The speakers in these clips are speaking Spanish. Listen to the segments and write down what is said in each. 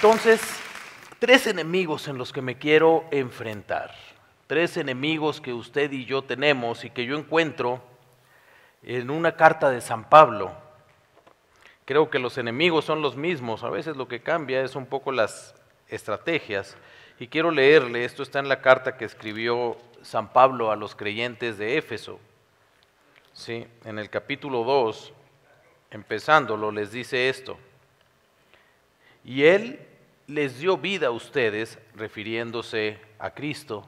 Entonces, tres enemigos en los que me quiero enfrentar. Tres enemigos que usted y yo tenemos y que yo encuentro en una carta de San Pablo. Creo que los enemigos son los mismos, a veces lo que cambia es un poco las estrategias. Y quiero leerle, esto está en la carta que escribió San Pablo a los creyentes de Éfeso. Sí, en el capítulo 2, empezándolo, les dice esto. Y Él les dio vida a ustedes, refiriéndose a Cristo,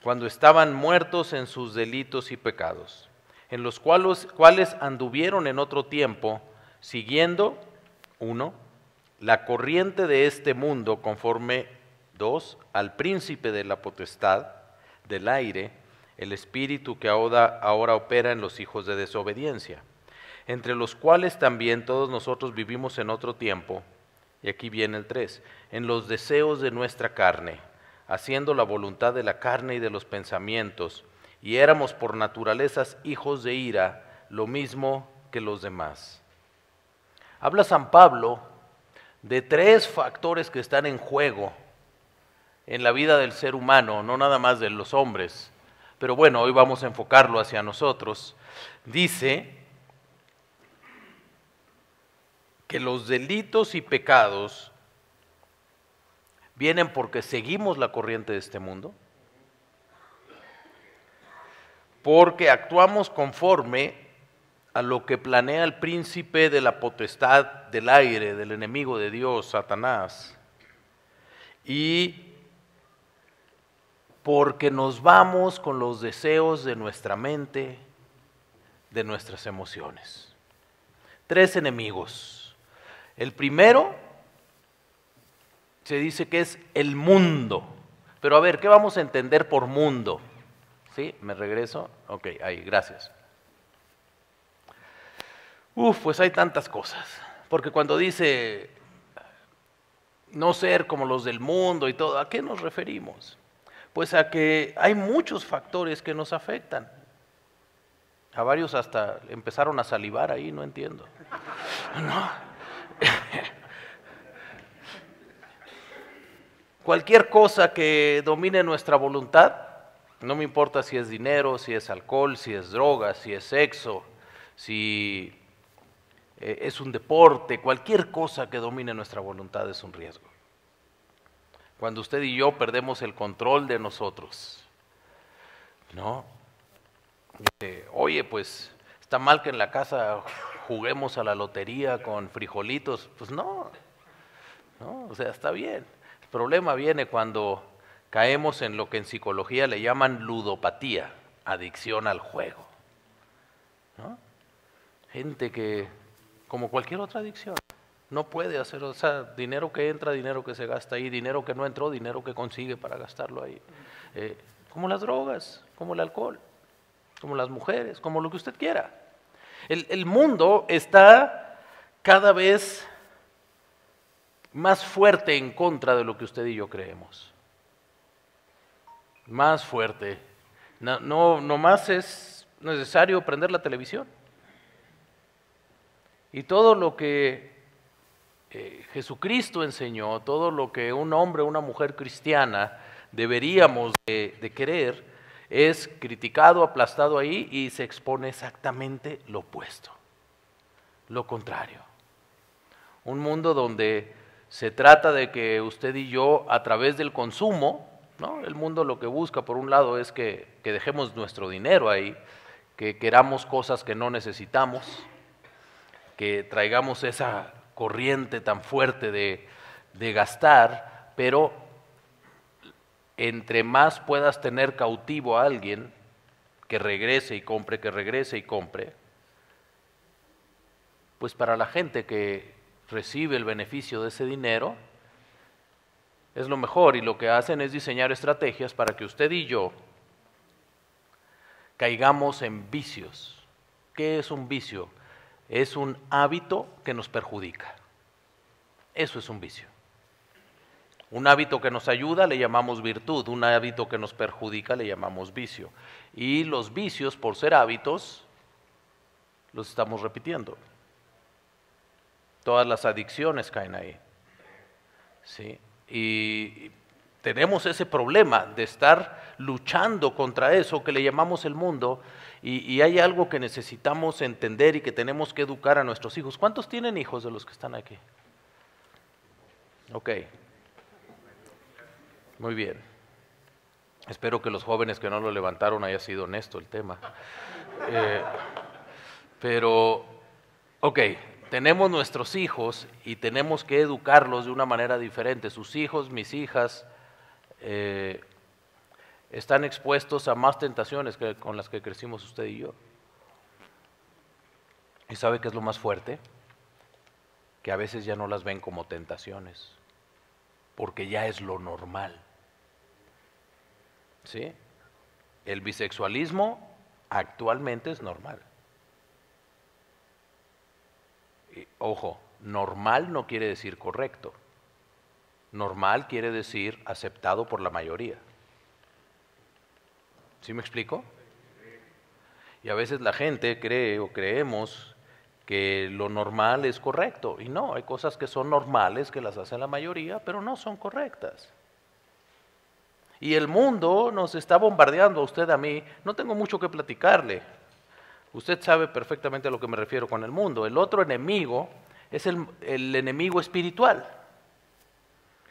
cuando estaban muertos en sus delitos y pecados, en los cuales anduvieron en otro tiempo, siguiendo, 1, la corriente de este mundo, conforme, 2, al príncipe de la potestad del aire, el espíritu que ahora opera en los hijos de desobediencia, entre los cuales también todos nosotros vivimos en otro tiempo, y aquí viene el 3, en los deseos de nuestra carne, haciendo la voluntad de la carne y de los pensamientos, y éramos por naturalezas hijos de ira, lo mismo que los demás. Habla San Pablo de tres factores que están en juego en la vida del ser humano, no nada más de los hombres, pero bueno, hoy vamos a enfocarlo hacia nosotros. Dice que los delitos y pecados vienen porque seguimos la corriente de este mundo, porque actuamos conforme a lo que planea el príncipe de la potestad del aire, del enemigo de Dios, Satanás, y porque nos vamos con los deseos de nuestra mente, de nuestras emociones. Tres enemigos. El primero se dice que es el mundo. Pero a ver, ¿qué vamos a entender por mundo? ¿Sí? ¿Me regreso? Ok, ahí, gracias. Pues hay tantas cosas. Porque cuando dice no ser como los del mundo y todo, ¿a qué nos referimos? Pues a que hay muchos factores que nos afectan. A varios hasta empezaron a salivar ahí, no entiendo. No. Cualquier cosa que domine nuestra voluntad, no me importa si es dinero, si es alcohol, si es droga, si es sexo, si es un deporte, cualquier cosa que domine nuestra voluntad es un riesgo. Cuando usted y yo perdemos el control de nosotros, ¿no? Oye, pues está mal que en la casa juguemos a la lotería con frijolitos. Pues no, o sea, está bien. El problema viene cuando caemos en lo que en psicología le llaman ludopatía, adicción al juego, ¿no? Gente que, como cualquier otra adicción, no puede hacer, o sea, dinero que entra, dinero que se gasta ahí, dinero que no entró, dinero que consigue para gastarlo ahí. Como las drogas, como el alcohol, como las mujeres, como lo que usted quiera. El mundo está cada vez más fuerte en contra de lo que usted y yo creemos. Más fuerte. No más es necesario prender la televisión. Y todo lo que Jesucristo enseñó, todo lo que un hombre o una mujer cristiana deberíamos de querer, es criticado, aplastado ahí y se expone exactamente lo opuesto, lo contrario. Un mundo donde se trata de que usted y yo, a través del consumo, ¿no? El mundo lo que busca, por un lado, es que dejemos nuestro dinero ahí, que queramos cosas que no necesitamos, que traigamos esa corriente tan fuerte de gastar, pero entre más puedas tener cautivo a alguien que regrese y compre, pues para la gente que recibe el beneficio de ese dinero, es lo mejor, y lo que hacen es diseñar estrategias para que usted y yo caigamos en vicios. ¿Qué es un vicio? Es un hábito que nos perjudica. Eso es un vicio. Un hábito que nos ayuda le llamamos virtud, un hábito que nos perjudica le llamamos vicio. Y los vicios, por ser hábitos, los estamos repitiendo. Todas las adicciones caen ahí. ¿sí? Y tenemos ese problema de estar luchando contra eso que le llamamos el mundo, y hay algo que necesitamos entender y que tenemos que educar a nuestros hijos. ¿Cuántos tienen hijos de los que están aquí? Ok, muy bien. Espero que los jóvenes que no lo levantaron haya sido honesto el tema. Pero, ok, tenemos nuestros hijos y tenemos que educarlos de una manera diferente. Sus hijos, mis hijas, están expuestos a más tentaciones que con las que crecimos usted y yo. ¿Y sabe qué es lo más fuerte? Que a veces ya no las ven como tentaciones, porque ya es lo normal. ¿Sí? El bisexualismo actualmente es normal. Y, ojo, normal no quiere decir correcto. Normal quiere decir aceptado por la mayoría. ¿Sí me explico? Y a veces la gente cree o creemos que lo normal es correcto. Y no, hay cosas que son normales, que las hace la mayoría, pero no son correctas. Y el mundo nos está bombardeando a usted, a mí. No tengo mucho que platicarle. Usted sabe perfectamente a lo que me refiero con el mundo. El otro enemigo es el enemigo espiritual.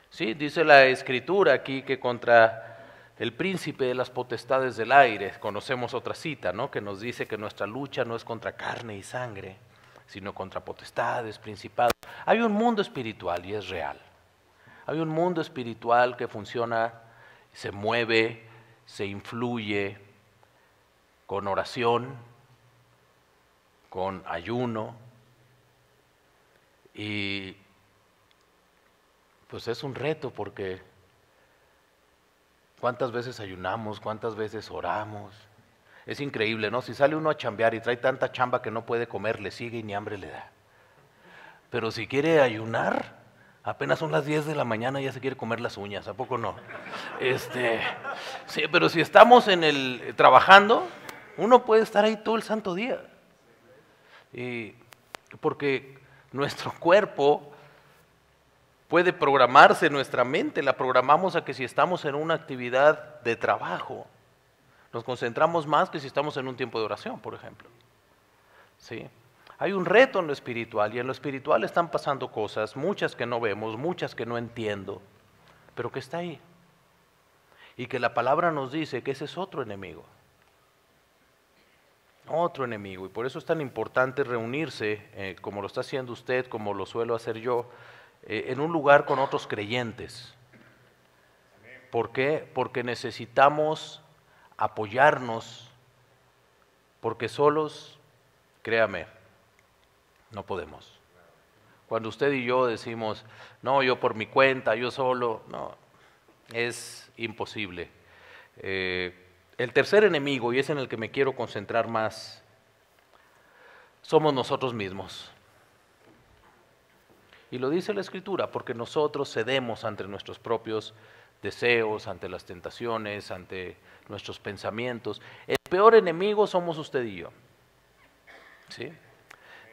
¿Sí? Dice la Escritura aquí que contra el príncipe de las potestades del aire, conocemos otra cita, ¿no?, que nos dice que nuestra lucha no es contra carne y sangre, sino contra potestades, principados. Hay un mundo espiritual y es real. Hay un mundo espiritual que funciona, se mueve, se influye con oración, con ayuno, y pues es un reto porque ¿cuántas veces ayunamos? ¿Cuántas veces oramos? Es increíble, ¿no? Si sale uno a chambear y trae tanta chamba que no puede comer, le sigue y ni hambre le da. Pero si quiere ayunar, apenas son las 10 de la mañana y ya se quiere comer las uñas, ¿a poco no? Sí, pero si estamos trabajando, uno puede estar ahí todo el santo día. Porque nuestro cuerpo puede programarse, nuestra mente la programamos a que si estamos en una actividad de trabajo, nos concentramos más que si estamos en un tiempo de oración, por ejemplo. ¿Sí? Hay un reto en lo espiritual, y en lo espiritual están pasando cosas, muchas que no vemos, muchas que no entiendo, pero que está ahí. Y que la palabra nos dice que ese es otro enemigo. Otro enemigo, y por eso es tan importante reunirse, como lo está haciendo usted, como lo suelo hacer yo, en un lugar con otros creyentes. ¿Por qué? Porque necesitamos apoyarnos, porque solos, créame, no podemos. Cuando usted y yo decimos, no, yo por mi cuenta, yo solo, no, es imposible. El tercer enemigo, y es en el que me quiero concentrar más, somos nosotros mismos. Y lo dice la Escritura, porque nosotros cedemos ante nuestros propios deseos, ante las tentaciones, ante nuestros pensamientos. El peor enemigo somos usted y yo. ¿Sí?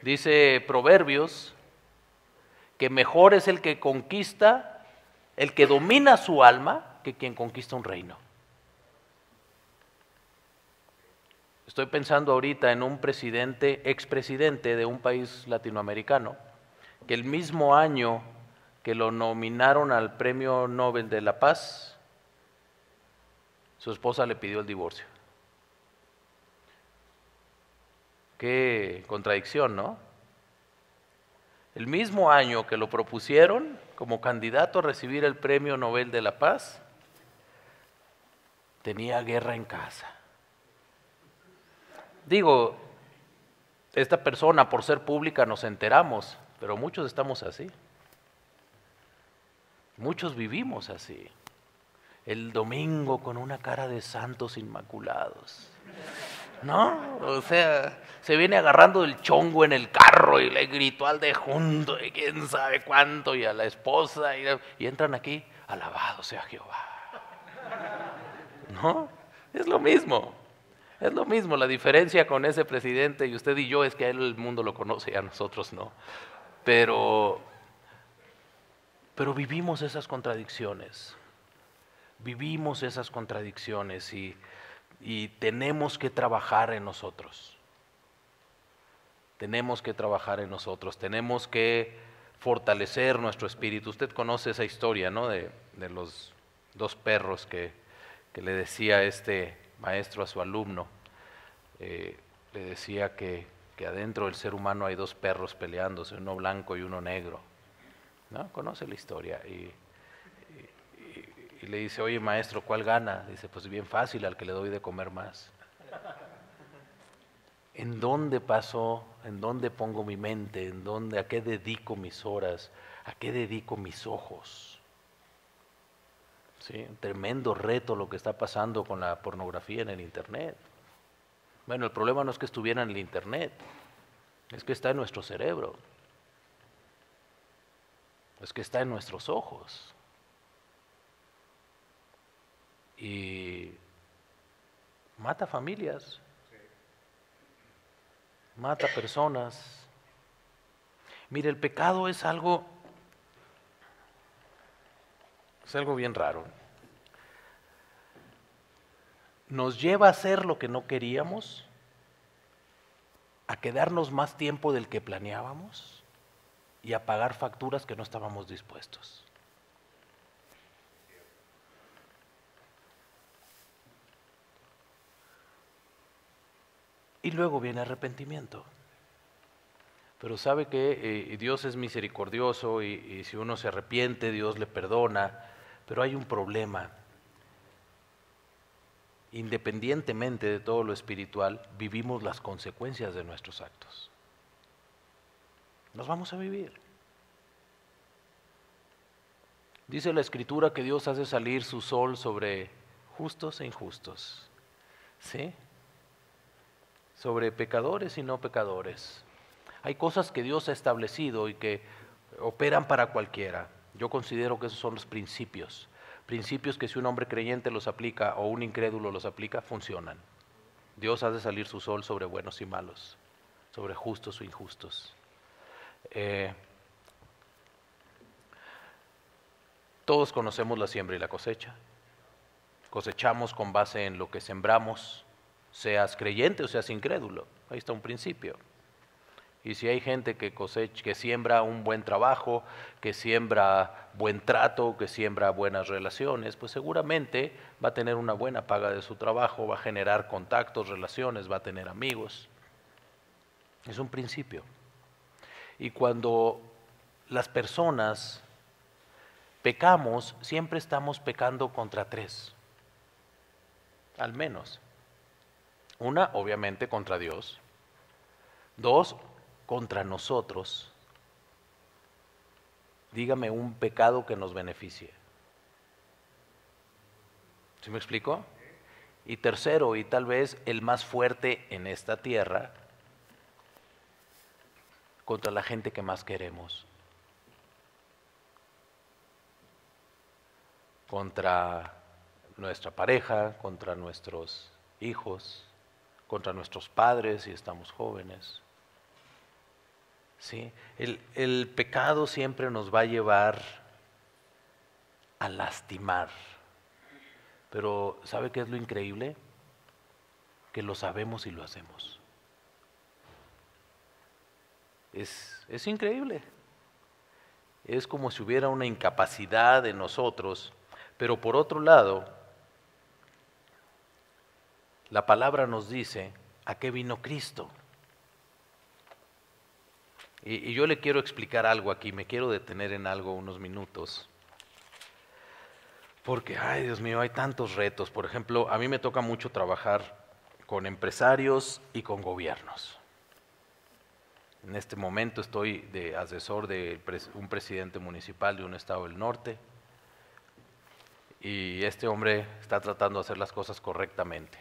Dice Proverbios que mejor es el que conquista, el que domina su alma, que quien conquista un reino. Estoy pensando ahorita en un expresidente de un país latinoamericano, que el mismo año que lo nominaron al Premio Nobel de la Paz, su esposa le pidió el divorcio. Qué contradicción, ¿no? El mismo año que lo propusieron como candidato a recibir el Premio Nobel de la Paz, tenía guerra en casa. Digo, esta persona por ser pública nos enteramos, pero muchos estamos así. Muchos vivimos así. El domingo con una cara de santos inmaculados. ¿No? O sea, se viene agarrando el chongo en el carro y le gritó al de junto y quién sabe cuánto y a la esposa y entran aquí, alabado sea Jehová. ¿No? Es lo mismo. Es lo mismo, la diferencia con ese presidente y usted y yo es que a él el mundo lo conoce y a nosotros no. Pero Pero vivimos esas contradicciones y tenemos que trabajar en nosotros. Tenemos que trabajar en nosotros, tenemos que fortalecer nuestro espíritu. Usted conoce esa historia, ¿no? De los dos perros que le decía este maestro a su alumno. Le decía que adentro del ser humano hay dos perros peleándose, uno blanco y uno negro. ¿No? Conoce la historia. Y le dice, oye maestro, ¿cuál gana? Dice, pues bien fácil, al que le doy de comer más. ¿En dónde paso? ¿En dónde pongo mi mente? ¿A qué dedico mis horas? ¿A qué dedico mis ojos? ¿Sí? Un tremendo reto lo que está pasando con la pornografía en el Internet. Bueno, el problema no es que estuviera en el Internet, es que está en nuestro cerebro, es que está en nuestros ojos. Y mata familias, mata personas. Mire, el pecado es algo bien raro. Nos lleva a hacer lo que no queríamos, a quedarnos más tiempo del que planeábamos y a pagar facturas que no estábamos dispuestos. Y luego viene arrepentimiento. Pero sabe que Dios es misericordioso y si uno se arrepiente, Dios le perdona, pero hay un problema. Independientemente de todo lo espiritual, vivimos las consecuencias de nuestros actos. Nos vamos a vivir. Dice la Escritura que Dios hace salir su sol sobre justos e injustos, ¿sí? Sobre pecadores y no pecadores. Hay cosas que Dios ha establecido y que operan para cualquiera. Yo considero que esos son los principios. Principios que si un hombre creyente los aplica o un incrédulo los aplica, funcionan. Dios hace salir su sol sobre buenos y malos, sobre justos o injustos. Todos conocemos la siembra y la cosecha. Cosechamos con base en lo que sembramos, seas creyente o seas incrédulo. Ahí está un principio. Y si hay gente que siembra un buen trabajo, que siembra buen trato, que siembra buenas relaciones, pues seguramente va a tener una buena paga de su trabajo, va a generar contactos, relaciones, va a tener amigos. Es un principio. Y cuando las personas pecamos, siempre estamos pecando contra tres, al menos. Una, obviamente, contra Dios. Dos, contra nosotros. Dígame un pecado que nos beneficie. ¿Sí me explico? Y tercero, y tal vez el más fuerte en esta tierra, contra la gente que más queremos. Contra nuestra pareja, contra nuestros hijos, contra nuestros padres si estamos jóvenes. ¿Sí? El pecado siempre nos va a llevar a lastimar. Pero ¿sabe qué es lo increíble? Que lo sabemos y lo hacemos. Es increíble. Es como si hubiera una incapacidad en nosotros, pero por otro lado, la palabra nos dice a qué vino Cristo. Y yo le quiero explicar algo aquí, me quiero detener en algo unos minutos. Porque, ay Dios mío, hay tantos retos. Por ejemplo, a mí me toca mucho trabajar con empresarios y con gobiernos. En este momento estoy de asesor de un presidente municipal de un estado del norte. Y este hombre está tratando de hacer las cosas correctamente.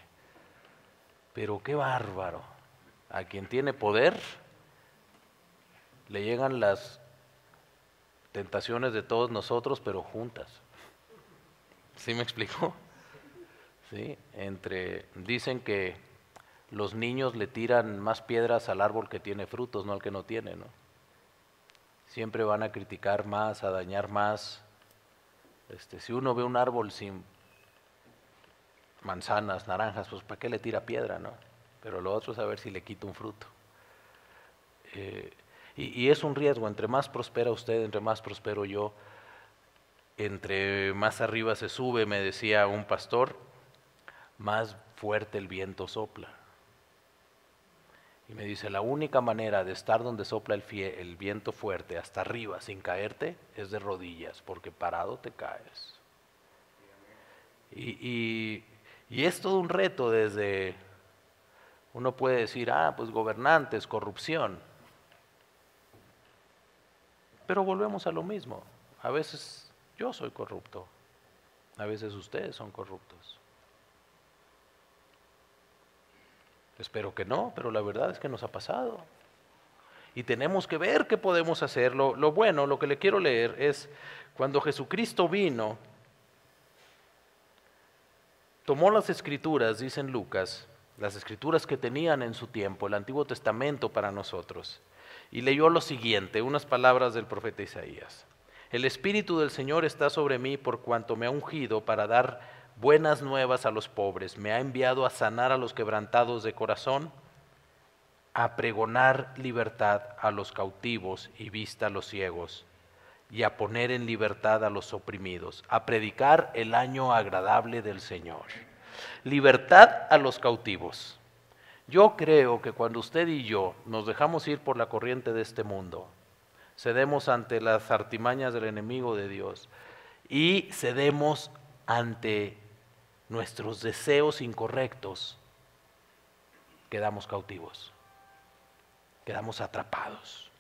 Pero qué bárbaro. A quien tiene poder le llegan las tentaciones de todos nosotros, pero juntas. ¿Sí me explico? ¿Sí? Dicen que los niños le tiran más piedras al árbol que tiene frutos, no al que no tiene, ¿no? siempre van a criticar más, a dañar más. Si uno ve un árbol sin manzanas, naranjas, pues ¿para qué le tira piedra, no? Pero lo otro es a ver si le quita un fruto. Y es un riesgo, entre más prospera usted, entre más prospero yo, entre más arriba se sube, me decía un pastor, más fuerte el viento sopla. Y me dice, la única manera de estar donde sopla el viento fuerte, hasta arriba, sin caerte, es de rodillas, porque parado te caes. Y es todo un reto desde, uno puede decir, pues gobernantes, corrupción. Pero volvemos a lo mismo. A veces yo soy corrupto, a veces ustedes son corruptos. Espero que no, pero la verdad es que nos ha pasado. Y tenemos que ver qué podemos hacer. Lo bueno, lo que le quiero leer es, cuando Jesucristo vino, tomó las escrituras, dice en Lucas, las escrituras que tenían en su tiempo, el Antiguo Testamento para nosotros, y leyó lo siguiente, unas palabras del profeta Isaías. El Espíritu del Señor está sobre mí por cuanto me ha ungido para dar buenas nuevas a los pobres, me ha enviado a sanar a los quebrantados de corazón, a pregonar libertad a los cautivos y vista a los ciegos, y a poner en libertad a los oprimidos, a predicar el año agradable del Señor. Libertad a los cautivos. Yo creo que cuando usted y yo nos dejamos ir por la corriente de este mundo, cedemos ante las artimañas del enemigo de Dios y cedemos ante nuestros deseos incorrectos, quedamos cautivos, quedamos atrapados.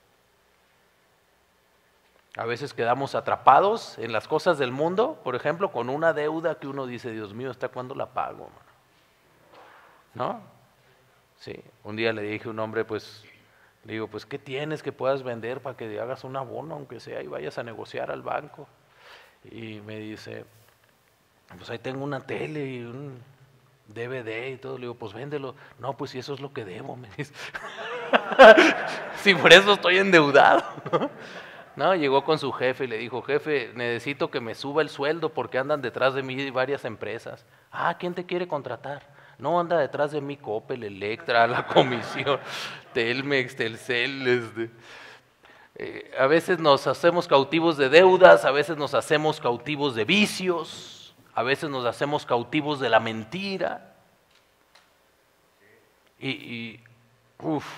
A veces quedamos atrapados en las cosas del mundo, por ejemplo, con una deuda que uno dice, Dios mío, ¿hasta cuándo la pago? ¿No? Sí, un día le dije a un hombre, le digo, ¿qué tienes que puedas vender para que hagas un abono, aunque sea, y vayas a negociar al banco? Y me dice, pues ahí tengo una tele y un DVD y todo. Le digo, pues véndelo. No, pues si eso es lo que debo, me dice. Si por eso estoy endeudado. No, llegó con su jefe y le dijo, jefe, necesito que me suba el sueldo porque andan detrás de mí varias empresas. ¿Quién te quiere contratar? No, anda detrás de mí Coppel, Electra, la Comisión, Telmex, Telcel. A veces nos hacemos cautivos de deudas, a veces nos hacemos cautivos de vicios, a veces nos hacemos cautivos de la mentira.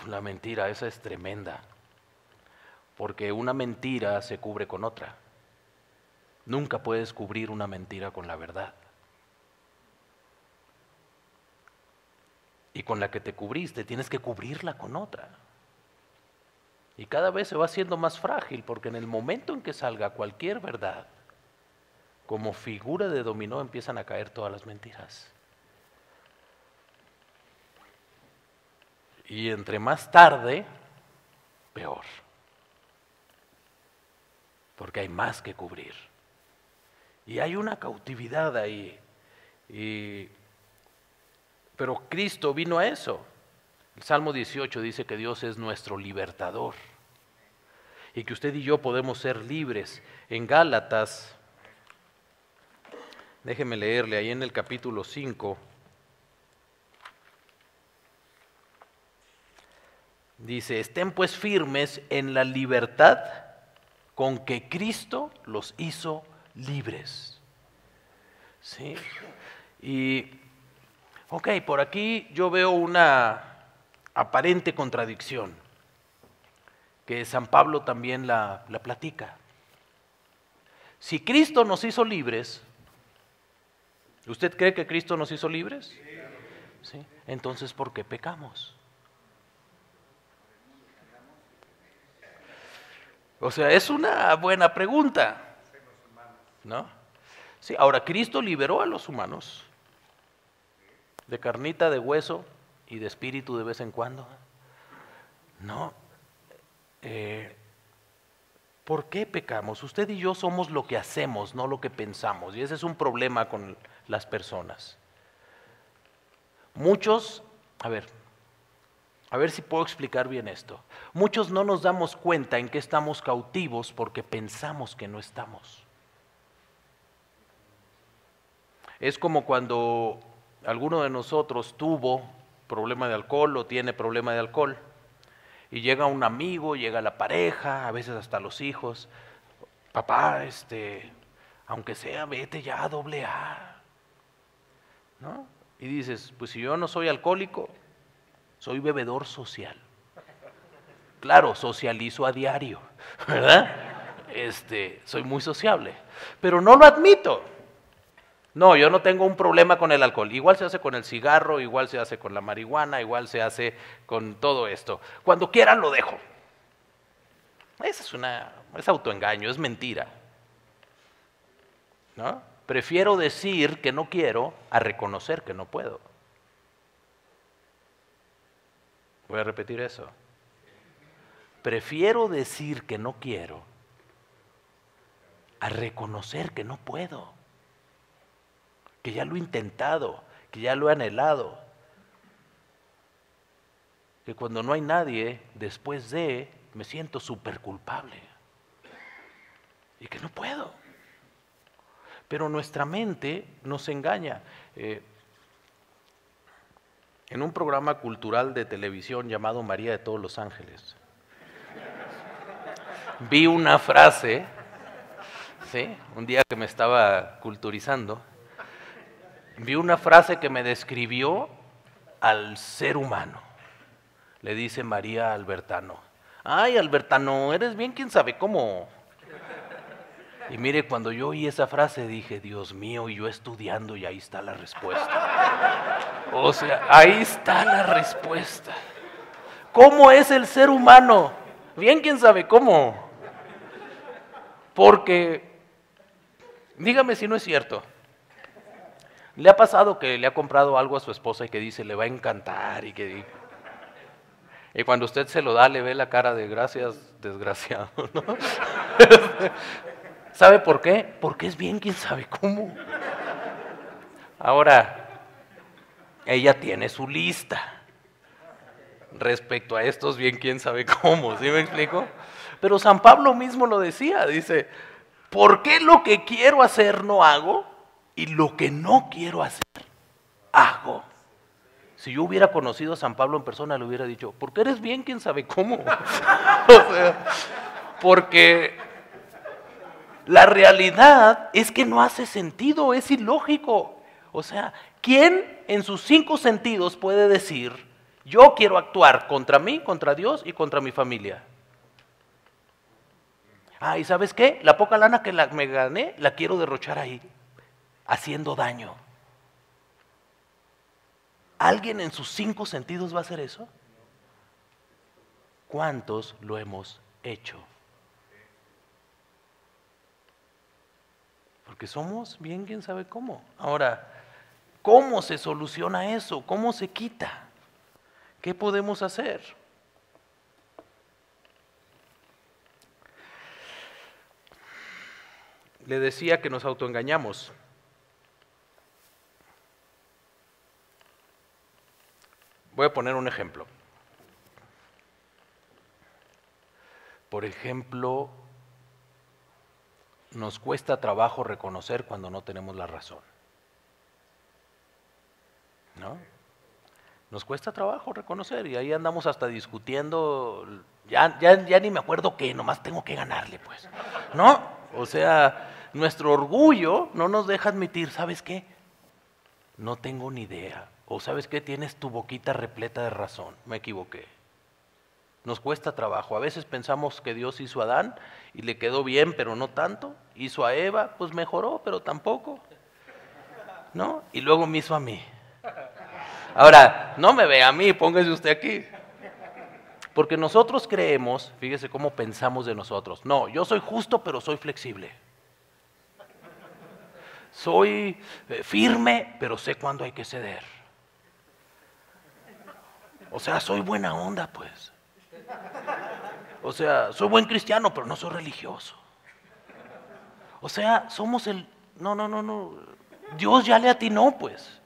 La mentira, esa es tremenda. Porque una mentira se cubre con otra. Nunca puedes cubrir una mentira con la verdad. Y con la que te cubriste, tienes que cubrirla con otra. Y cada vez se va haciendo más frágil, porque en el momento en que salga cualquier verdad, como figura de dominó empiezan a caer todas las mentiras. Y entre más tarde, peor. Porque hay más que cubrir. Y hay una cautividad ahí. Pero Cristo vino a eso. El Salmo 18 dice que Dios es nuestro libertador. Y que usted y yo podemos ser libres. En Gálatas, déjeme leerle ahí en el capítulo 5. Dice, estén pues firmes en la libertad con que Cristo los hizo libres. ¿Sí? Por aquí yo veo una aparente contradicción, que San Pablo también la platica. Si Cristo nos hizo libres, ¿usted cree que Cristo nos hizo libres? ¿Sí? Entonces, ¿por qué pecamos? O sea, es una buena pregunta, ¿no? Sí, ahora, Cristo liberó a los humanos de carnita, de hueso y de espíritu de vez en cuando. No. ¿Por qué pecamos? Usted y yo somos lo que hacemos, no lo que pensamos. Y ese es un problema con las personas. Muchos, A ver si puedo explicar bien esto. Muchos no nos damos cuenta en que estamos cautivos porque pensamos que no estamos. Es como cuando alguno de nosotros tuvo problema de alcohol o tiene problema de alcohol y llega un amigo, llega la pareja, a veces hasta los hijos. Papá, aunque sea, vete ya a AA, ¿no? Y dices, pues si yo no soy alcohólico, soy bebedor social. Claro, socializo a diario, ¿verdad? Soy muy sociable, pero no lo admito. No, yo no tengo un problema con el alcohol. Igual se hace con el cigarro, igual se hace con la marihuana, igual se hace con todo esto. Cuando quiera lo dejo. Es autoengaño, es mentira, ¿no? Prefiero decir que no quiero a reconocer que no puedo. Voy a repetir eso. Prefiero decir que no quiero a reconocer que no puedo, que ya lo he intentado, que ya lo he anhelado, que cuando no hay nadie, después de, me siento súper culpable y que no puedo. Pero nuestra mente nos engaña. En un programa cultural de televisión llamado María de todos los Ángeles, vi una frase, ¿sí? Un día que me estaba culturizando, vi una frase que me describió al ser humano. Le dice María a Albertano, ay Albertano, eres bien quién sabe cómo. Y mire, cuando yo oí esa frase dije, Dios mío, y yo estudiando y ahí está la respuesta. O sea, ahí está la respuesta. ¿Cómo es el ser humano? Bien quién sabe cómo. Porque, dígame si no es cierto, ¿le ha pasado que le ha comprado algo a su esposa y que dice, le va a encantar y cuando usted se lo da le ve la cara de gracias, desgraciado, ¿no? ¿Sabe por qué? Porque es bien quién sabe cómo. Ahora, ella tiene su lista respecto a estos bien quién sabe cómo, ¿sí me explico? Pero San Pablo mismo lo decía, dice, ¿por qué lo que quiero hacer no hago y lo que no quiero hacer hago? Si yo hubiera conocido a San Pablo en persona le hubiera dicho, ¿por qué eres bien quién sabe cómo? O sea, porque la realidad es que no hace sentido, es ilógico. O sea, ¿quién en sus 5 sentidos puede decir, yo quiero actuar contra mí, contra Dios y contra mi familia? Ah, ¿y sabes qué? La poca lana que me gané, la quiero derrochar ahí, haciendo daño. ¿Alguien en sus 5 sentidos va a hacer eso? ¿Cuántos lo hemos hecho? Porque somos bien quién sabe cómo. Ahora, ¿cómo se soluciona eso? ¿Cómo se quita? ¿Qué podemos hacer? Le decía que nos autoengañamos. Voy a poner un ejemplo. Por ejemplo, nos cuesta trabajo reconocer cuando no tenemos la razón, ¿no? Nos cuesta trabajo reconocer y ahí andamos hasta discutiendo, ya ni me acuerdo qué, nomás tengo que ganarle, pues, ¿no? O sea, nuestro orgullo no nos deja admitir, ¿sabes qué? No tengo ni idea. O ¿sabes qué? Tienes tu boquita repleta de razón, me equivoqué. Nos cuesta trabajo. A veces pensamos que Dios hizo a Adán y le quedó bien, pero no tanto. Hizo a Eva, pues mejoró, pero tampoco, ¿no? Y luego me hizo a mí. Ahora, no me vea a mí, póngase usted aquí. Porque nosotros creemos, fíjese cómo pensamos de nosotros. No, yo soy justo, pero soy flexible. Soy firme, pero sé cuándo hay que ceder. O sea, soy buena onda, pues. O sea, soy buen cristiano, pero no soy religioso. O sea, somos el... No. Dios ya le atinó, pues,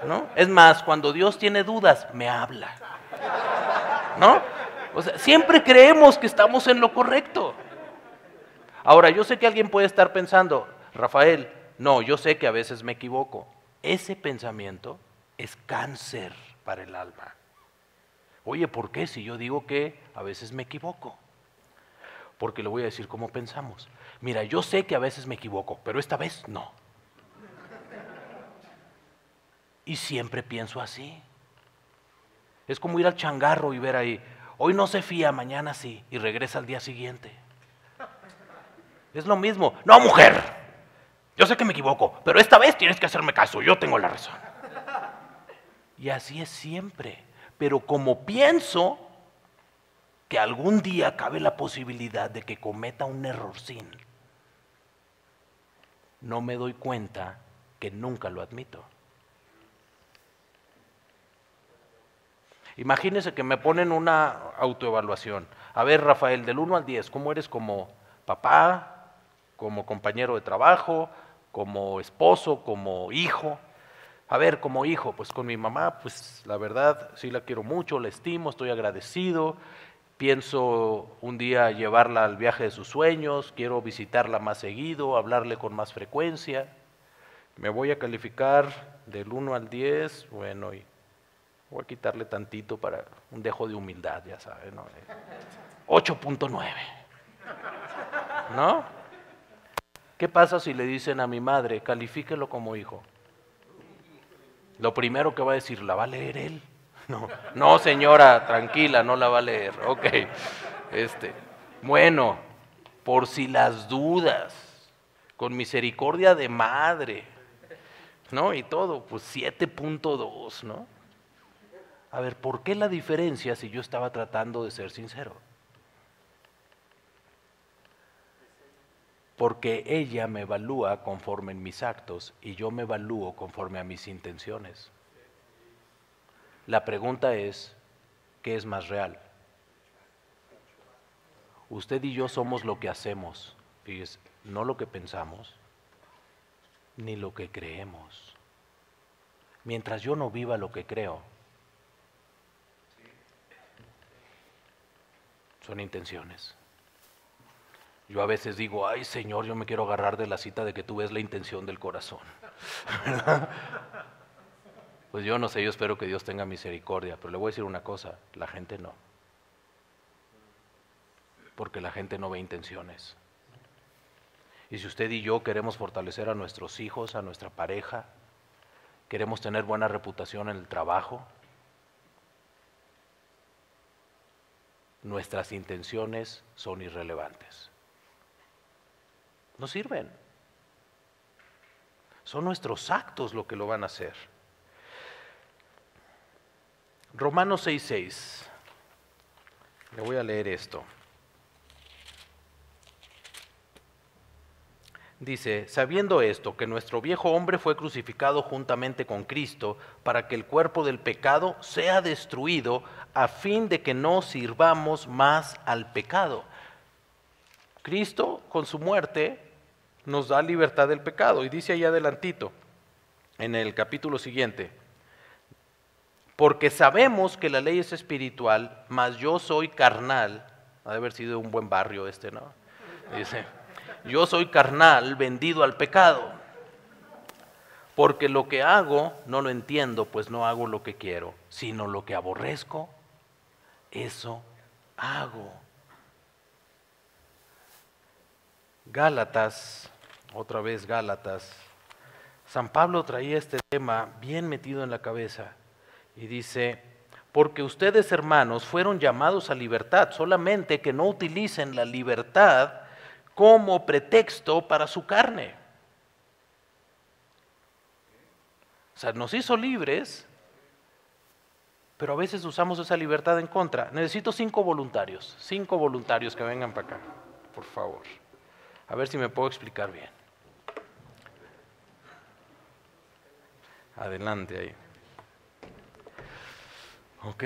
¿no? Es más, cuando Dios tiene dudas, me habla. ¿no? O sea, siempre creemos que estamos en lo correcto. Ahora, yo sé que alguien puede estar pensando, Rafael, no, yo sé que a veces me equivoco. Ese pensamiento es cáncer para el alma. Oye, ¿por qué? Si yo digo que a veces me equivoco. Porque le voy a decir cómo pensamos. Mira, yo sé que a veces me equivoco, pero esta vez no. Y siempre pienso así. Es como ir al changarro y ver ahí, hoy no se fía, mañana sí, y regresa al día siguiente. Es lo mismo. No, mujer, yo sé que me equivoco, pero esta vez tienes que hacerme caso, yo tengo la razón. Y así es siempre. Pero como pienso que algún día cabe la posibilidad de que cometa un errorcín, no me doy cuenta que nunca lo admito. Imagínense que me ponen una autoevaluación. A ver, Rafael, del 1 al 10, ¿cómo eres como papá, como compañero de trabajo, como esposo, como hijo? A ver, como hijo, pues con mi mamá, pues la verdad, sí la quiero mucho, la estimo, estoy agradecido. Pienso un día llevarla al viaje de sus sueños, quiero visitarla más seguido, hablarle con más frecuencia. Me voy a calificar del 1 al 10, bueno, y voy a quitarle tantito para un dejo de humildad, ya saben, ¿no? 8.9, ¿no? ¿Qué pasa si le dicen a mi madre, califíquelo como hijo? Lo primero que va a decir, ¿la va a leer él? No, no señora, tranquila, no la va a leer. Ok, bueno, por si las dudas, con misericordia de madre, ¿no? Y todo, pues 7.2, ¿no? A ver, ¿por qué la diferencia si yo estaba tratando de ser sincero? Porque ella me evalúa conforme en mis actos y yo me evalúo conforme a mis intenciones. La pregunta es, ¿qué es más real? Usted y yo somos lo que hacemos, fíjese, no lo que pensamos, ni lo que creemos. Mientras yo no viva lo que creo, son intenciones. Yo a veces digo, ay Señor, yo me quiero agarrar de la cita de que tú ves la intención del corazón. Pues yo no sé, yo espero que Dios tenga misericordia, pero le voy a decir una cosa, la gente no. Porque la gente no ve intenciones. Y si usted y yo queremos fortalecer a nuestros hijos, a nuestra pareja, queremos tener buena reputación en el trabajo, nuestras intenciones son irrelevantes. No sirven. Son nuestros actos lo que lo van a hacer. Romanos 6:6. Le voy a leer esto. Dice, sabiendo esto, que nuestro viejo hombre fue crucificado juntamente con Cristo para que el cuerpo del pecado sea destruido a fin de que no sirvamos más al pecado. Cristo con su muerte nos da libertad del pecado y dice ahí adelantito, en el capítulo siguiente, porque sabemos que la ley es espiritual, mas yo soy carnal, ha de haber sido un buen barrio ¿no? Dice, yo soy carnal, vendido al pecado, porque lo que hago no lo entiendo, pues no hago lo que quiero, sino lo que aborrezco, eso hago. Gálatas, otra vez Gálatas, San Pablo traía este tema bien metido en la cabeza y dice, porque ustedes hermanos fueron llamados a libertad, solamente que no utilicen la libertad como pretexto para su carne. O sea, nos hizo libres, pero a veces usamos esa libertad en contra. Necesito 5 voluntarios que vengan para acá, por favor. A ver si me puedo explicar bien. Adelante ahí. Ok,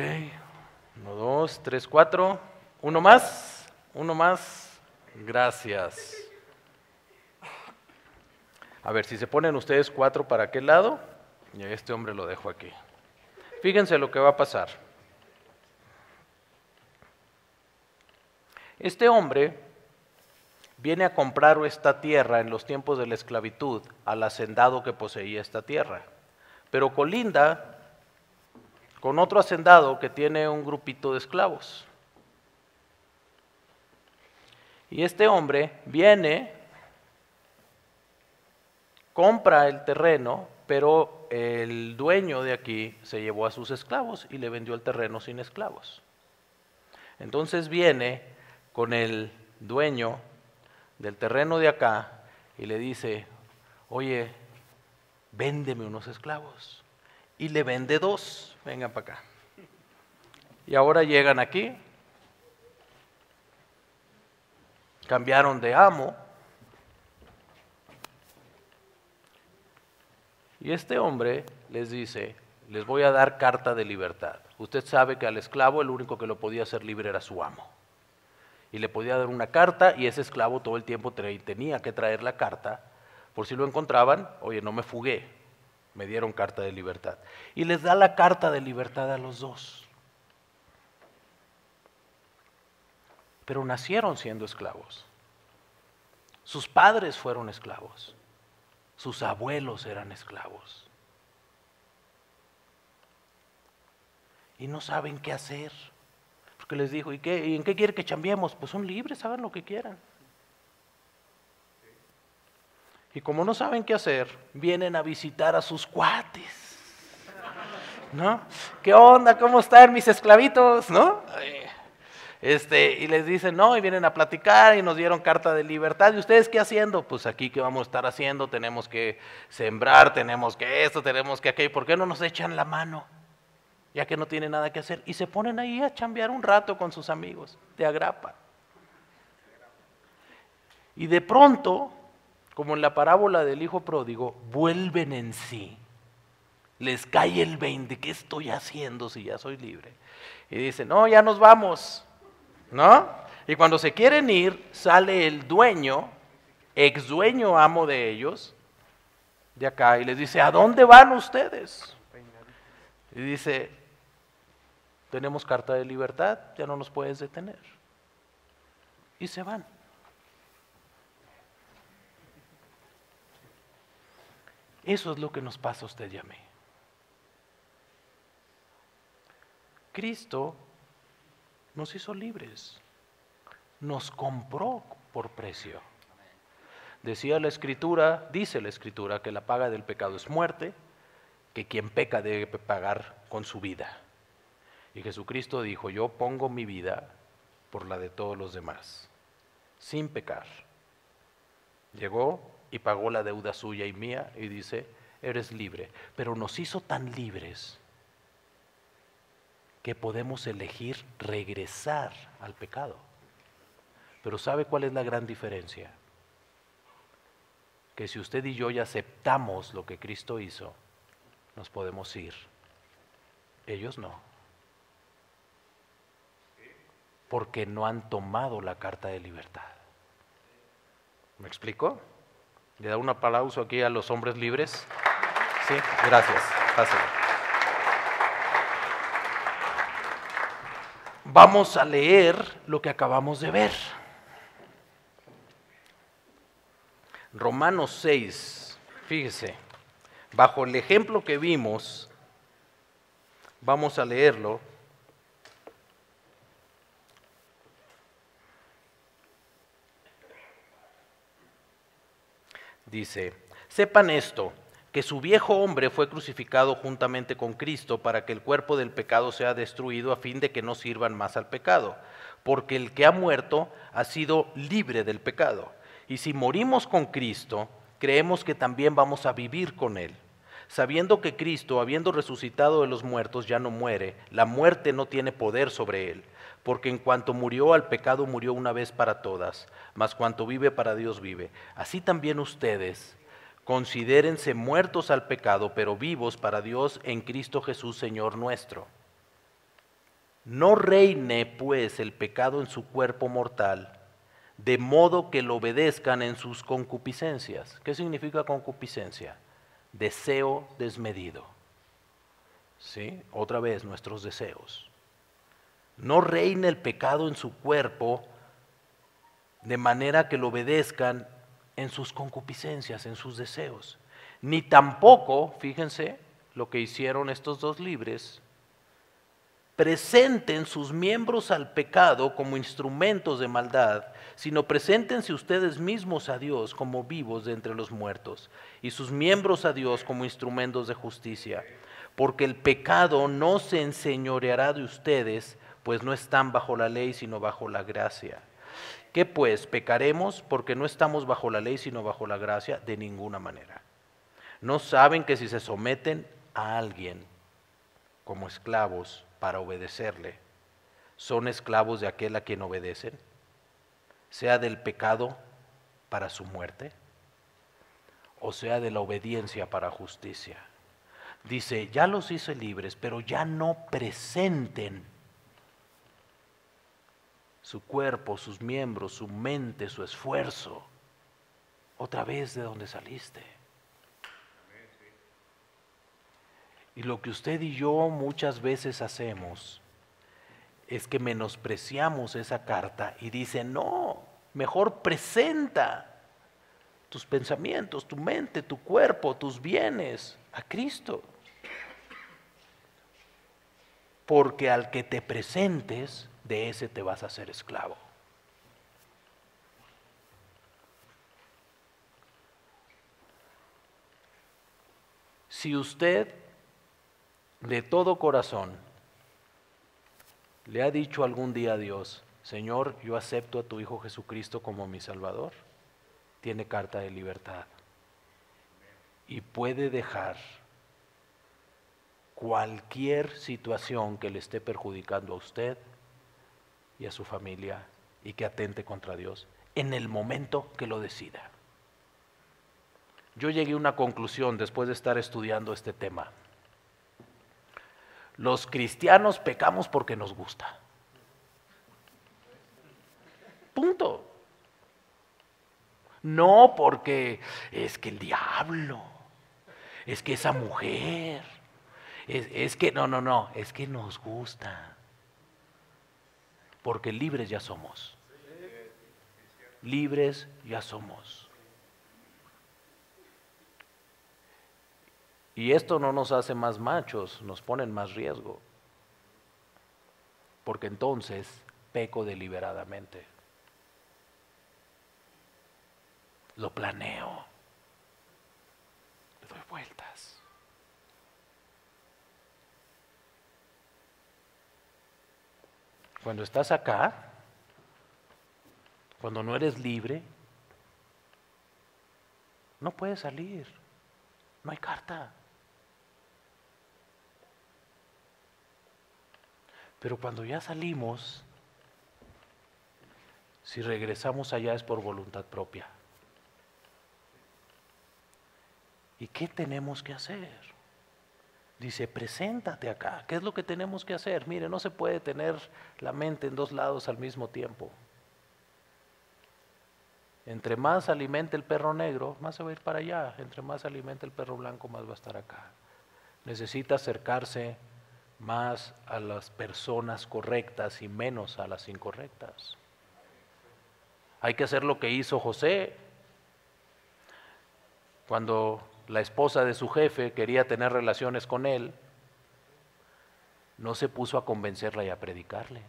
1, 2, 3, 4. Uno más. Gracias. A ver, si se ponen ustedes 4 para aquel lado, y a este hombre lo dejo aquí. Fíjense lo que va a pasar. Este hombre viene a comprar esta tierra en los tiempos de la esclavitud al hacendado que poseía esta tierra, pero colinda con otro hacendado que tiene un grupito de esclavos. Y este hombre viene, compra el terreno, pero el dueño de aquí se llevó a sus esclavos y le vendió el terreno sin esclavos. Entonces viene con el dueño del terreno de acá y le dice, oye, véndeme unos esclavos. Y le vende 2, vengan para acá. Y ahora llegan aquí, cambiaron de amo, y este hombre les dice, les voy a dar carta de libertad. Usted sabe que al esclavo el único que lo podía hacer libre era su amo. Y le podía dar una carta y ese esclavo todo el tiempo tenía que traer la carta, por si lo encontraban, oye, no me fugué, me dieron carta de libertad. Y les da la carta de libertad a los 2. Pero nacieron siendo esclavos. Sus padres fueron esclavos. Sus abuelos eran esclavos. Y no saben qué hacer. Porque les dijo, ¿y en qué quiere que chambiemos? Pues son libres, hagan lo que quieran. Y como no saben qué hacer, vienen a visitar a sus cuates. ¿No? ¿Qué onda? ¿Cómo están mis esclavitos? ¿No? Y les dicen, no, y vienen a platicar y nos dieron carta de libertad. ¿Y ustedes qué haciendo? Pues aquí, ¿qué vamos a estar haciendo? Tenemos que sembrar, tenemos que esto, tenemos que aquello. ¿Por qué no nos echan la mano? Ya que no tienen nada que hacer. Y se ponen ahí a chambear un rato con sus amigos de agrapa. Y de pronto, como en la parábola del hijo pródigo, vuelven en sí. Les cae el 20, ¿qué estoy haciendo si ya soy libre? Y dicen, no, ya nos vamos, ¿no? Y cuando se quieren ir, sale el dueño, ex dueño amo de ellos, de acá, y les dice, ¿a dónde van ustedes? Y dice, tenemos carta de libertad, ya no nos puedes detener. Y se van. Eso es lo que nos pasa a usted y a mí. Cristo nos hizo libres, nos compró por precio. Decía la Escritura, dice la Escritura, que la paga del pecado es muerte, que quien peca debe pagar con su vida. Y Jesucristo dijo, yo pongo mi vida por la de todos los demás, sin pecar. Llegó y pagó la deuda suya y mía y dice, eres libre. Pero nos hizo tan libres que podemos elegir regresar al pecado. Pero ¿sabe cuál es la gran diferencia? Que si usted y yo ya aceptamos lo que Cristo hizo, nos podemos ir. Ellos no. Porque no han tomado la carta de libertad. ¿Me explico? ¿Le da un aplauso aquí a los hombres libres? Sí, gracias. Pásale. Vamos a leer lo que acabamos de ver. Romanos 6, fíjese, bajo el ejemplo que vimos, vamos a leerlo. Dice, sepan esto, que su viejo hombre fue crucificado juntamente con Cristo para que el cuerpo del pecado sea destruido a fin de que no sirvan más al pecado, porque el que ha muerto ha sido libre del pecado. Y si morimos con Cristo, creemos que también vamos a vivir con Él, sabiendo que Cristo, habiendo resucitado de los muertos, ya no muere, la muerte no tiene poder sobre Él, porque en cuanto murió al pecado murió una vez para todas, mas cuanto vive para Dios vive. Así también ustedes considérense muertos al pecado, pero vivos para Dios en Cristo Jesús, Señor nuestro. No reine pues el pecado en su cuerpo mortal, de modo que lo obedezcan en sus concupiscencias. ¿Qué significa concupiscencia? Deseo desmedido. ¿Sí? Otra vez, nuestros deseos. No reine el pecado en su cuerpo de manera que lo obedezcan en sus concupiscencias, en sus deseos. Ni tampoco, fíjense lo que hicieron estos dos libres, presenten sus miembros al pecado como instrumentos de maldad, sino preséntense ustedes mismos a Dios como vivos de entre los muertos, y sus miembros a Dios como instrumentos de justicia. Porque el pecado no se enseñoreará de ustedes, pues no están bajo la ley, sino bajo la gracia. ¿Qué pues? ¿Pecaremos porque no estamos bajo la ley, sino bajo la gracia? De ninguna manera. ¿No saben que si se someten a alguien como esclavos para obedecerle, son esclavos de aquel a quien obedecen, sea del pecado para su muerte, o sea de la obediencia para justicia? Dice, ya los hice libres, pero ya no presenten su cuerpo, sus miembros, su mente, su esfuerzo, otra vez de donde saliste. Y lo que usted y yo muchas veces hacemos es que menospreciamos esa carta y dice, no, mejor presenta tus pensamientos, tu mente, tu cuerpo, tus bienes a Cristo. Porque al que te presentes, de ese te vas a hacer esclavo. Si usted de todo corazón le ha dicho algún día a Dios, Señor, yo acepto a tu Hijo Jesucristo como mi Salvador, tiene carta de libertad y puede dejar cualquier situación que le esté perjudicando a usted y a su familia y que atente contra Dios en el momento que lo decida. Yo llegué a una conclusión después de estar estudiando este tema. Los cristianos pecamos porque nos gusta. Punto. No porque es que el diablo, es que esa mujer, es que no, es que nos gusta. Porque libres ya somos. Libres ya somos. Y esto no nos hace más machos, nos pone en más riesgo. Porque entonces peco deliberadamente. Lo planeo. Le doy vueltas. Cuando estás acá, cuando no eres libre, no puedes salir. No hay carta. Pero cuando ya salimos, si regresamos allá es por voluntad propia. ¿Y qué tenemos que hacer? Dice, preséntate acá. ¿Qué es lo que tenemos que hacer? Mire, no se puede tener la mente en dos lados al mismo tiempo. Entre más alimente el perro negro, más se va a ir para allá. Entre más alimente el perro blanco, más va a estar acá. Necesita acercarse más a las personas correctas y menos a las incorrectas. Hay que hacer lo que hizo José. Cuando la esposa de su jefe quería tener relaciones con él, no se puso a convencerla y a predicarle.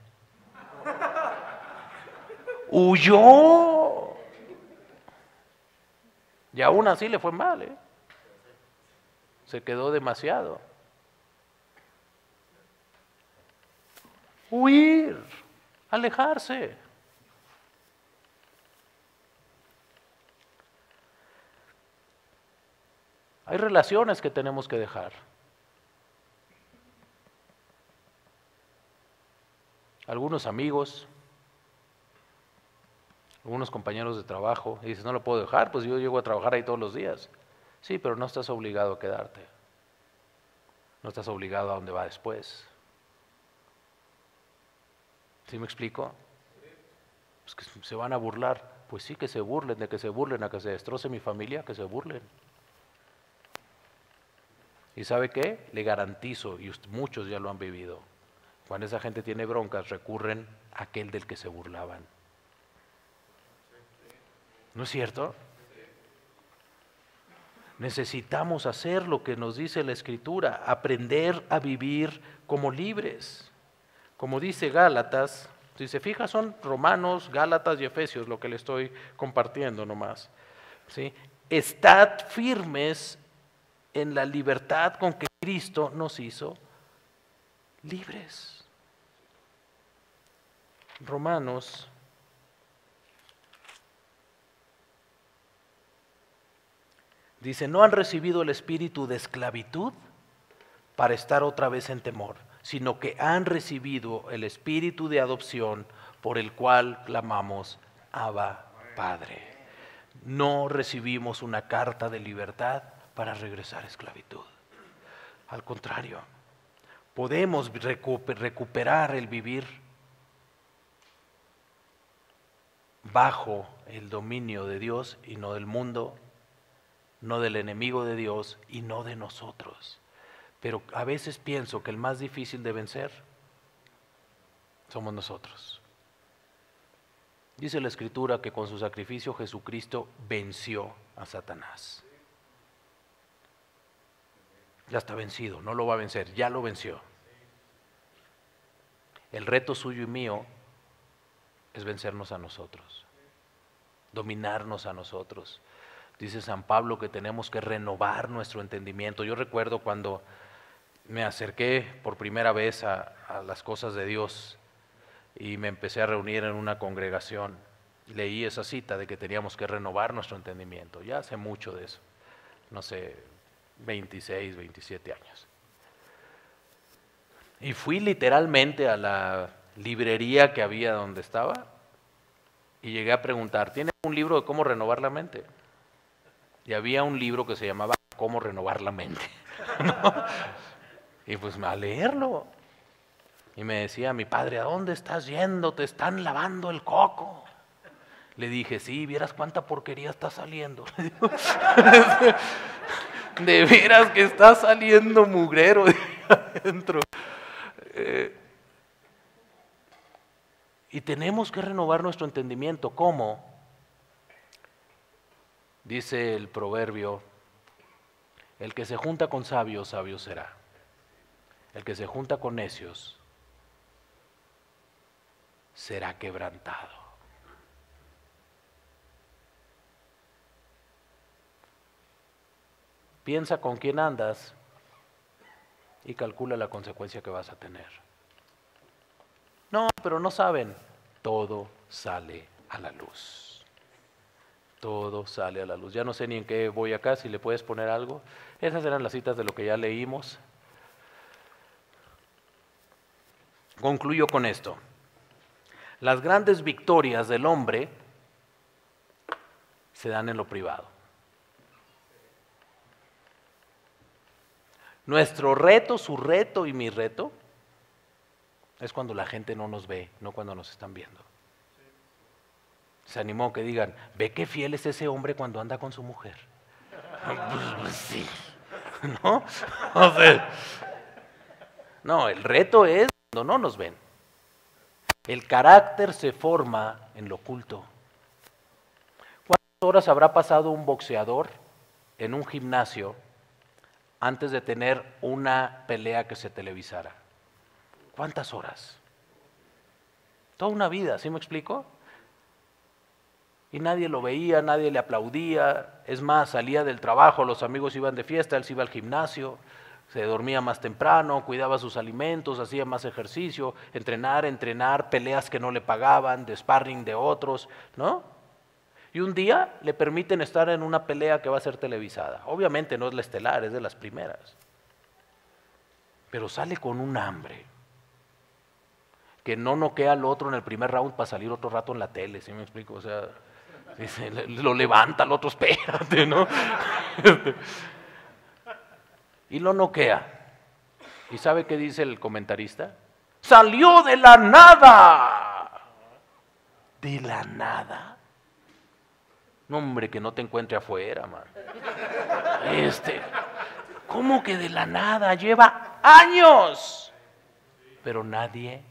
Huyó. Y aún así le fue mal, ¿eh? Se quedó demasiado. Huir, alejarse. Hay relaciones que tenemos que dejar. Algunos amigos, algunos compañeros de trabajo, y dices, no lo puedo dejar, pues yo llego a trabajar ahí todos los días. Sí, pero no estás obligado a quedarte. No estás obligado a donde va después. ¿Sí me explico? Pues que se van a burlar. Pues sí, que se burlen, de que se burlen a que se destroce mi familia, que se burlen. ¿Y sabe qué? Le garantizo, y muchos ya lo han vivido, cuando esa gente tiene broncas, recurren a aquel del que se burlaban. ¿No es cierto? Necesitamos hacer lo que nos dice la Escritura, aprender a vivir como libres. Como dice Gálatas, si se fija son Romanos, Gálatas y Efesios lo que le estoy compartiendo nomás. ¿Sí? Estad firmes en la libertad con que Cristo nos hizo libres. Romanos dice, no han recibido el espíritu de esclavitud para estar otra vez en temor, sino que han recibido el espíritu de adopción por el cual clamamos, Abba, Padre. No recibimos una carta de libertad para regresar a esclavitud. Al contrario, podemos recuperar el vivir bajo el dominio de Dios y no del mundo, no del enemigo de Dios y no de nosotros. Pero a veces pienso que el más difícil de vencer somos nosotros. Dice la Escritura que con su sacrificio Jesucristo venció a Satanás. Ya está vencido, no lo va a vencer, ya lo venció. El reto suyo y mío es vencernos a nosotros, dominarnos a nosotros. Dice San Pablo que tenemos que renovar nuestro entendimiento. Yo recuerdo cuando me acerqué por primera vez a las cosas de Dios y me empecé a reunir en una congregación. Leí esa cita de que teníamos que renovar nuestro entendimiento. Ya hace mucho de eso, no sé, 26, 27 años. Y fui literalmente a la librería que había donde estaba y llegué a preguntar, ¿tiene un libro de cómo renovar la mente? Y había un libro que se llamaba Cómo renovar la mente. ¿No? Y pues a leerlo. Y me decía mi padre, ¿a dónde estás yendo? Te están lavando el coco. Le dije, sí, vieras cuánta porquería está saliendo. De veras que está saliendo mugrero de adentro. Y tenemos que renovar nuestro entendimiento. ¿Cómo? Dice el proverbio, el que se junta con sabios, sabio será. El que se junta con necios, será quebrantado. Piensa con quién andas y calcula la consecuencia que vas a tener. No, pero no saben. Todo sale a la luz. Todo sale a la luz. Ya no sé ni en qué voy acá, si le puedes poner algo. Esas eran las citas de lo que ya leímos. Concluyo con esto. Las grandes victorias del hombre se dan en lo privado. Nuestro reto, su reto y mi reto es cuando la gente no nos ve, no cuando nos están viendo. Se animó que digan, ve qué fiel es ese hombre cuando anda con su mujer. Pues sí, ¿no? O sea, no, el reto es cuando no nos ven. El carácter se forma en lo oculto. ¿Cuántas horas habrá pasado un boxeador en un gimnasio antes de tener una pelea que se televisara? ¿Cuántas horas? Toda una vida, ¿sí me explico? Y nadie lo veía, nadie le aplaudía. Es más, salía del trabajo, los amigos iban de fiesta, él se iba al gimnasio, se dormía más temprano, cuidaba sus alimentos, hacía más ejercicio, entrenar, peleas que no le pagaban, de sparring de otros, ¿no? Y un día le permiten estar en una pelea que va a ser televisada. Obviamente no es la estelar, es de las primeras. Pero sale con un hambre que no noquea al otro en el primer round para salir otro rato en la tele, ¿sí me explico? O sea, lo levanta, el otro, espérate, ¿no? Y lo noquea. ¿Y sabe qué dice el comentarista? ¡Salió de la nada! ¿De la nada? No, hombre, que no te encuentre afuera, man. ¿Cómo que de la nada? Lleva años. Pero nadie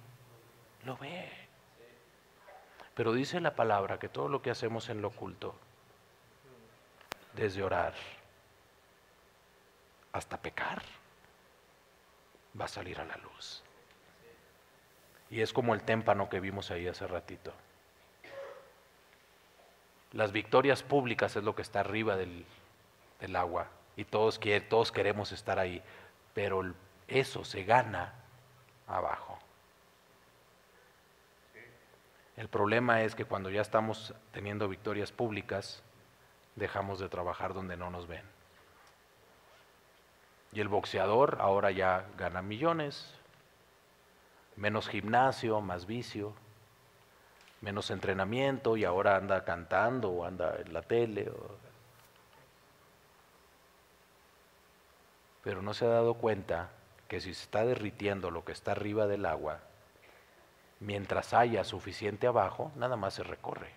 lo ve. Pero dice la palabra que todo lo que hacemos en lo oculto desde orar hasta pecar, va a salir a la luz. Y es como el témpano que vimos ahí hace ratito. Las victorias públicas es lo que está arriba del agua y todos queremos estar ahí, pero eso se gana abajo. El problema es que cuando ya estamos teniendo victorias públicas, dejamos de trabajar donde no nos ven. Y el boxeador ahora ya gana millones, menos gimnasio, más vicio, menos entrenamiento y ahora anda cantando o anda en la tele. Pero no se ha dado cuenta que si se está derritiendo lo que está arriba del agua, mientras haya suficiente abajo, nada más se recorre.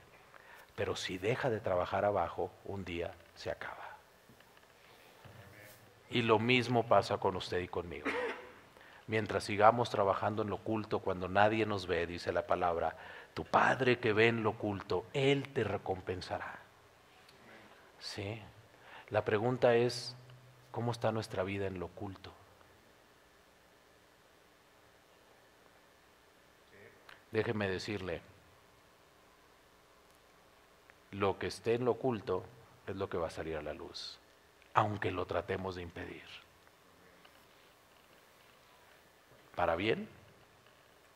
Pero si deja de trabajar abajo, un día se acaba. Y lo mismo pasa con usted y conmigo. Mientras sigamos trabajando en lo oculto, cuando nadie nos ve, dice la palabra, tu Padre que ve en lo oculto, Él te recompensará. ¿Sí? La pregunta es, ¿cómo está nuestra vida en lo oculto? Déjeme decirle, lo que esté en lo oculto es lo que va a salir a la luz, aunque lo tratemos de impedir. ¿Para bien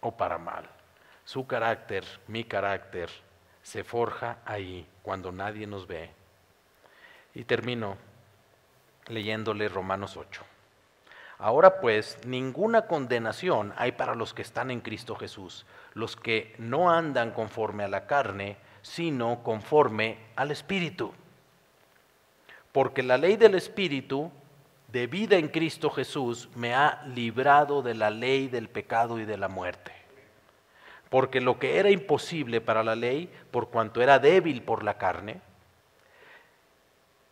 o para mal? Su carácter, mi carácter, se forja ahí cuando nadie nos ve. Y termino leyéndole Romanos 8. Ahora pues, ninguna condenación hay para los que están en Cristo Jesús, los que no andan conforme a la carne, sino conforme al Espíritu. Porque la ley del Espíritu de vida en Cristo Jesús me ha librado de la ley del pecado y de la muerte. Porque lo que era imposible para la ley, por cuanto era débil por la carne,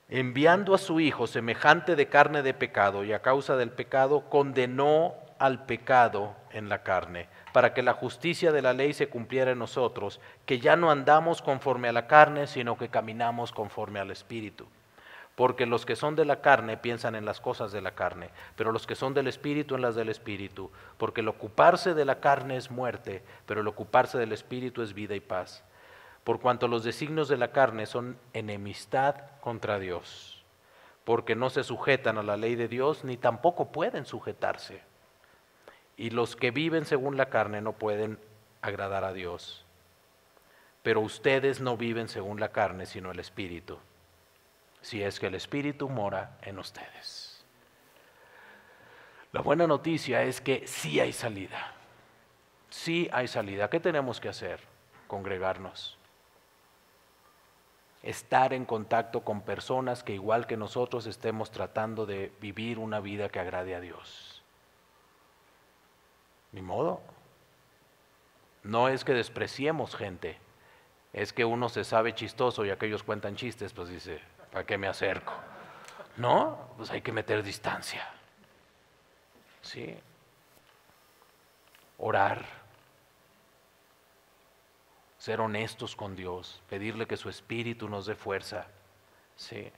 enviando a su Hijo semejante de carne de pecado y a causa del pecado, condenó al pecado en la carne, para que la justicia de la ley se cumpliera en nosotros, que ya no andamos conforme a la carne, sino que caminamos conforme al Espíritu. Porque los que son de la carne piensan en las cosas de la carne, pero los que son del Espíritu en las del Espíritu. Porque el ocuparse de la carne es muerte, pero el ocuparse del Espíritu es vida y paz. Por cuanto los designios de la carne son enemistad contra Dios, porque no se sujetan a la ley de Dios, ni tampoco pueden sujetarse. Y los que viven según la carne no pueden agradar a Dios. Pero ustedes no viven según la carne, sino el Espíritu, si es que el Espíritu mora en ustedes. La buena noticia es que sí hay salida. Sí hay salida. ¿Qué tenemos que hacer? Congregarnos. Estar en contacto con personas que igual que nosotros estemos tratando de vivir una vida que agrade a Dios. Ni modo. No es que despreciemos gente, es que uno se sabe chistoso y aquellos cuentan chistes, pues dice, ¿para qué me acerco? No, pues hay que meter distancia. ¿Sí? Orar. Ser honestos con Dios, pedirle que su Espíritu nos dé fuerza. ¿Sí?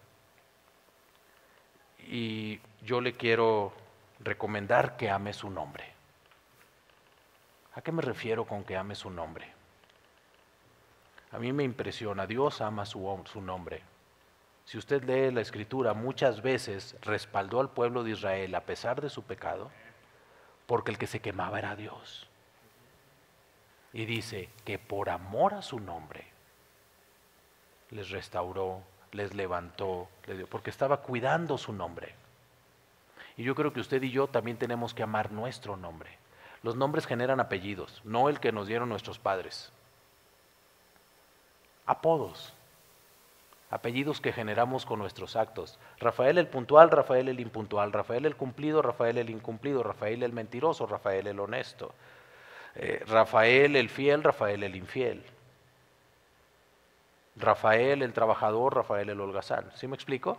Y yo le quiero recomendar que ame su nombre. ¿A qué me refiero con que ame su nombre? A mí me impresiona, Dios ama su nombre. Si usted lee la Escritura, muchas veces respaldó al pueblo de Israel a pesar de su pecado, porque el que se quemaba era Dios. Y dice que por amor a su nombre les restauró, les levantó, les dio, porque estaba cuidando su nombre. Y yo creo que usted y yo también tenemos que amar nuestro nombre. Los nombres generan apellidos, no el que nos dieron nuestros padres. Apodos, apellidos que generamos con nuestros actos. Rafael el puntual, Rafael el impuntual, Rafael el cumplido, Rafael el incumplido, Rafael el mentiroso, Rafael el honesto. Rafael el fiel, Rafael el infiel. Rafael el trabajador, Rafael el holgazán. ¿Sí me explico?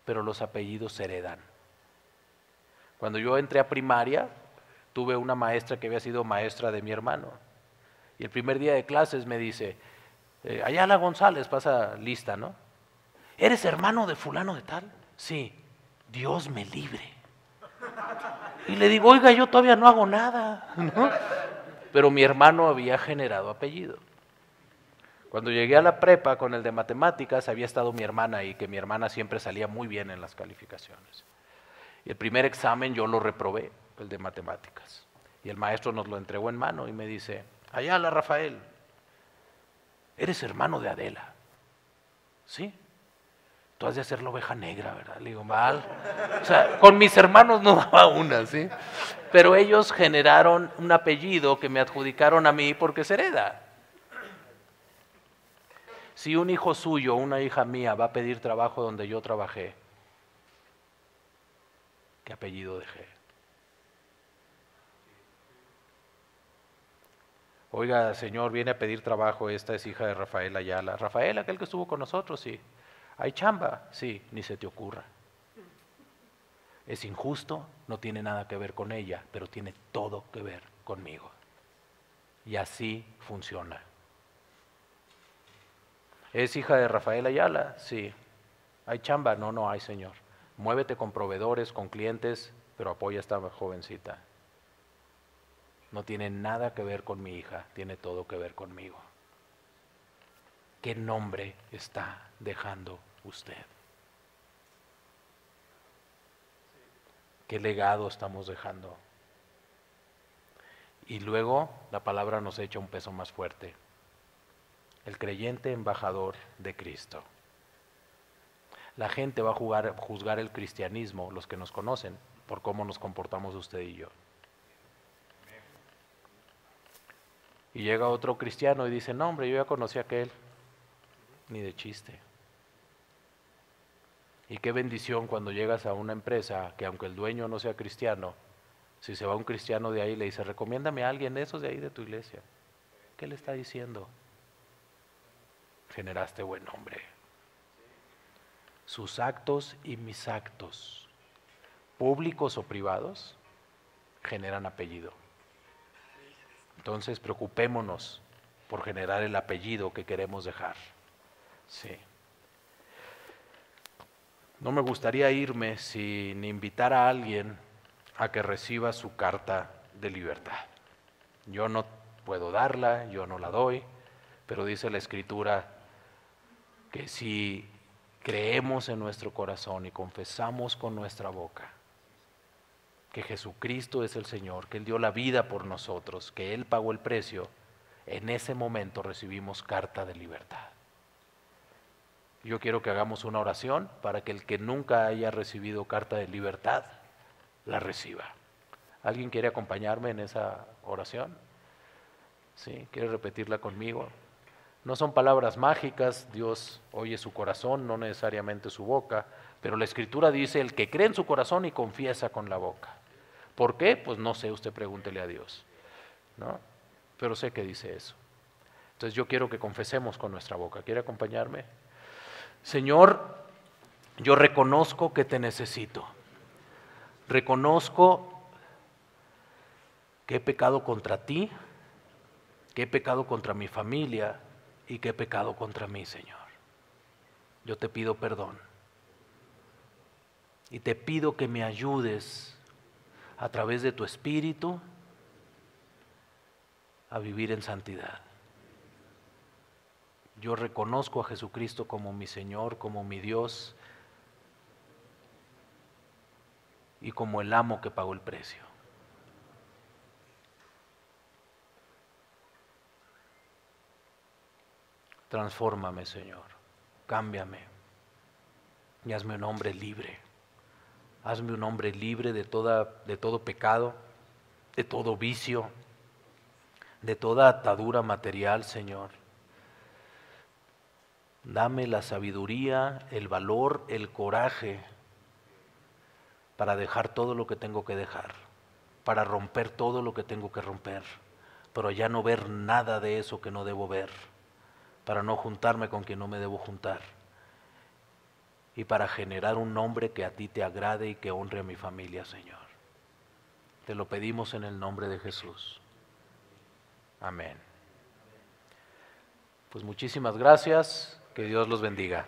Pero los apellidos se heredan. Cuando yo entré a primaria, tuve una maestra que había sido maestra de mi hermano. Y el primer día de clases me dice, Ayala González, pasa lista, ¿no? ¿Eres hermano de fulano de tal? Sí. Dios me libre. Y le digo, oiga, yo todavía no hago nada, ¿no? Pero mi hermano había generado apellido. Cuando llegué a la prepa con el de matemáticas, había estado mi hermana ahí, que mi hermana siempre salía muy bien en las calificaciones. Y el primer examen yo lo reprobé, el de matemáticas. Y el maestro nos lo entregó en mano y me dice, Ayala Rafael, eres hermano de Adela. ¿Sí? Tú has de ser la oveja negra, ¿verdad? Le digo, mal. O sea, con mis hermanos no daba una, ¿sí? Pero ellos generaron un apellido que me adjudicaron a mí porque se hereda. Si un hijo suyo o una hija mía va a pedir trabajo donde yo trabajé, ¿qué apellido dejé? Oiga, señor, viene a pedir trabajo, esta es hija de Rafael Ayala. Rafael, aquel que estuvo con nosotros, sí. ¿Hay chamba? Sí, ni se te ocurra. Es injusto, no tiene nada que ver con ella, pero tiene todo que ver conmigo. Y así funciona. ¿Es hija de Rafael Ayala? Sí. ¿Hay chamba? No, no hay, señor. Muévete con proveedores, con clientes, pero apoya a esta jovencita. No tiene nada que ver con mi hija, tiene todo que ver conmigo. ¿Qué nombre está dejando usted? ¿Qué legado estamos dejando? Y luego la palabra nos echa un peso más fuerte. El creyente embajador de Cristo. La gente va a juzgar el cristianismo, los que nos conocen, por cómo nos comportamos usted y yo. Y llega otro cristiano y dice, no hombre, yo ya conocí a aquel. Ni de chiste. Y qué bendición cuando llegas a una empresa que aunque el dueño no sea cristiano, si se va un cristiano de ahí le dice, recomiéndame a alguien de esos de ahí de tu iglesia. ¿Qué le está diciendo? Generaste buen nombre. Sus actos y mis actos, públicos o privados, generan apellido. Entonces preocupémonos por generar el apellido que queremos dejar. Sí. No me gustaría irme sin invitar a alguien a que reciba su carta de libertad. Yo no puedo darla, yo no la doy, pero dice la Escritura que si creemos en nuestro corazón y confesamos con nuestra boca que Jesucristo es el Señor, que Él dio la vida por nosotros, que Él pagó el precio, en ese momento recibimos carta de libertad. Yo quiero que hagamos una oración para que el que nunca haya recibido carta de libertad, la reciba. ¿Alguien quiere acompañarme en esa oración? ¿Sí? ¿Quiere repetirla conmigo? No son palabras mágicas, Dios oye su corazón, no necesariamente su boca, pero la Escritura dice, el que cree en su corazón y confiesa con la boca. ¿Por qué? Pues no sé, usted pregúntele a Dios, ¿no? Pero sé que dice eso. Entonces yo quiero que confesemos con nuestra boca. ¿Quiere acompañarme? Señor, yo reconozco que te necesito. Reconozco que he pecado contra ti, que he pecado contra mi familia y que he pecado contra mí, Señor. Yo te pido perdón. Y te pido que me ayudes a través de tu Espíritu a vivir en santidad. Yo reconozco a Jesucristo como mi Señor, como mi Dios y como el amo que pagó el precio. Transfórmame, Señor, cámbiame y hazme un hombre libre. Hazme un hombre libre de todo pecado, de todo vicio, de toda atadura material, Señor. Dame la sabiduría, el valor, el coraje para dejar todo lo que tengo que dejar, para romper todo lo que tengo que romper, pero ya no ver nada de eso que no debo ver, para no juntarme con quien no me debo juntar y para generar un nombre que a ti te agrade y que honre a mi familia, Señor. Te lo pedimos en el nombre de Jesús. Amén. Pues muchísimas gracias, que Dios los bendiga.